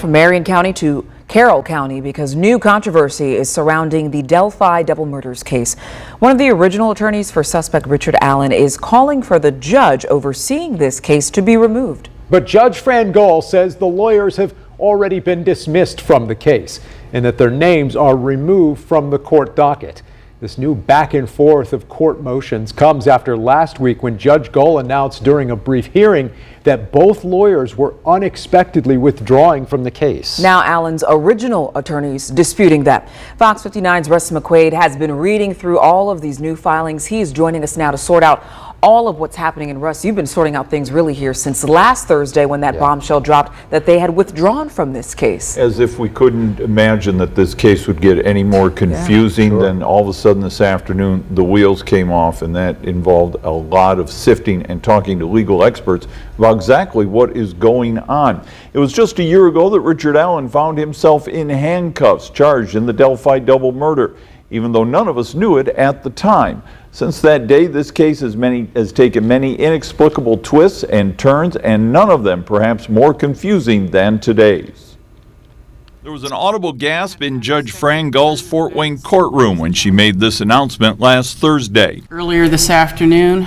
from Marion County to Carroll County because new controversy is surrounding the Delphi double murders case. One of the original attorneys for suspect Richard Allen is calling for the judge overseeing this case to be removed. But Judge Fran Gull says the lawyers have already been dismissed from the case and that their names are removed from the court docket. This new back and forth of court motions comes after last week when Judge Gull announced during a brief hearing that both lawyers were unexpectedly withdrawing from the case. Now Allen's original attorneys disputing that. Fox 59's Russ McQuaid has been reading through all of these new filings. He's joining us now to sort out all of what's happening. And Russ, you've been sorting out things really here since last Thursday when that bombshell dropped that they had withdrawn from this case. As if we couldn't imagine that this case would get any more confusing than all of a sudden this afternoon the wheels came off, and that involved a lot of sifting and talking to legal experts about exactly what is going on. It was just a year ago that Richard Allen found himself in handcuffs, charged in the Delphi double murder, even though none of us knew it at the time. Since that day, this case has taken many inexplicable twists and turns, and none of them perhaps more confusing than today's. There was an audible gasp in Judge Fran Gull's Fort Wayne courtroom when she made this announcement last Thursday. Earlier this afternoon,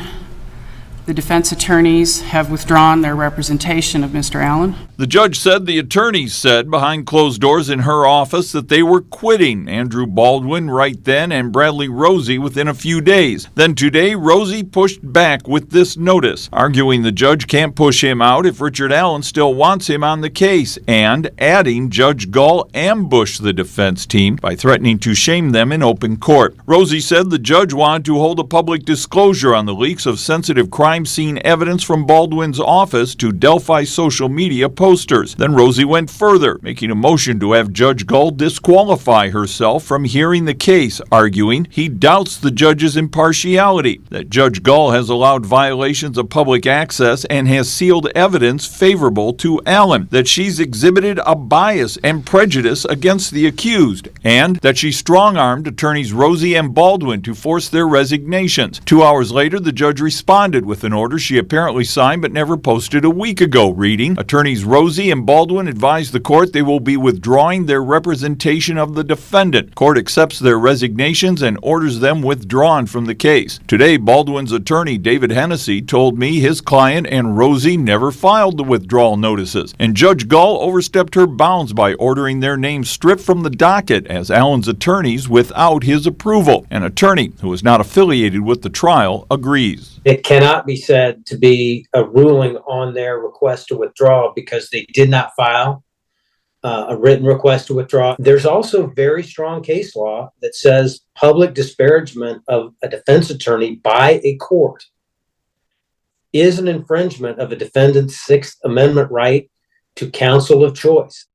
the defense attorneys have withdrawn their representation of Mr. Allen. The judge said the attorneys said behind closed doors in her office that they were quitting. Andrew Baldwin right then and Bradley Rozzi within a few days. Then today, Rozzi pushed back with this notice, arguing the judge can't push him out if Richard Allen still wants him on the case, and adding Judge Gull ambushed the defense team by threatening to shame them in open court. Rozzi said the judge wanted to hold a public disclosure on the leaks of sensitive crime scene evidence from Baldwin's office to Delphi social media posters. Then Rozzi went further, making a motion to have Judge Gull disqualify herself from hearing the case, arguing he doubts the judge's impartiality, that Judge Gull has allowed violations of public access and has sealed evidence favorable to Allen, that she's exhibited a bias and prejudice against the accused, and that she strong-armed attorneys Rozzi and Baldwin to force their resignations. 2 hours later, the judge responded with an order she apparently signed but never posted a week ago, reading, attorneys Rozzi and Baldwin advised the court they will be withdrawing their representation of the defendant. Court accepts their resignations and orders them withdrawn from the case. Today, Baldwin's attorney, David Hennessy, told me his client and Rozzi never filed the withdrawal notices, and Judge Gull overstepped her bounds by ordering their names stripped from the docket as Allen's attorneys without his approval. An attorney who is not affiliated with the trial agrees. It cannot be said to be a ruling on their request to withdraw because they did not file a written request to withdraw. There's also very strong case law that says public disparagement of a defense attorney by a court is an infringement of a defendant's Sixth Amendment right to counsel of choice.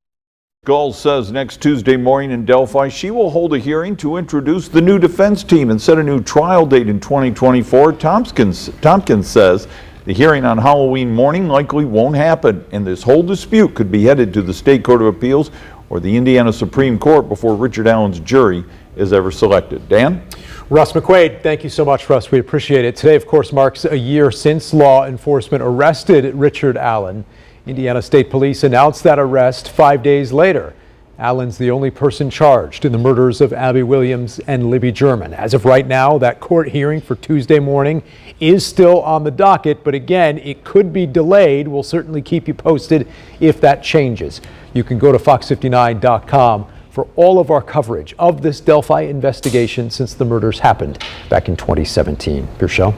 Gull says next Tuesday morning in Delphi, she will hold a hearing to introduce the new defense team and set a new trial date in 2024. Tompkins says the hearing on Halloween morning likely won't happen, and this whole dispute could be headed to the State Court of Appeals or the Indiana Supreme Court before Richard Allen's jury is ever selected. Dan? Russ McQuaid, thank you so much, Russ. We appreciate it. Today, of course, marks a year since law enforcement arrested Richard Allen. Indiana State Police announced that arrest 5 days later. Allen's the only person charged in the murders of Abby Williams and Libby German. As of right now, that court hearing for Tuesday morning is still on the docket, but again, it could be delayed. We'll certainly keep you posted if that changes. You can go to fox59.com for all of our coverage of this Delphi investigation since the murders happened back in 2017. Pierschel?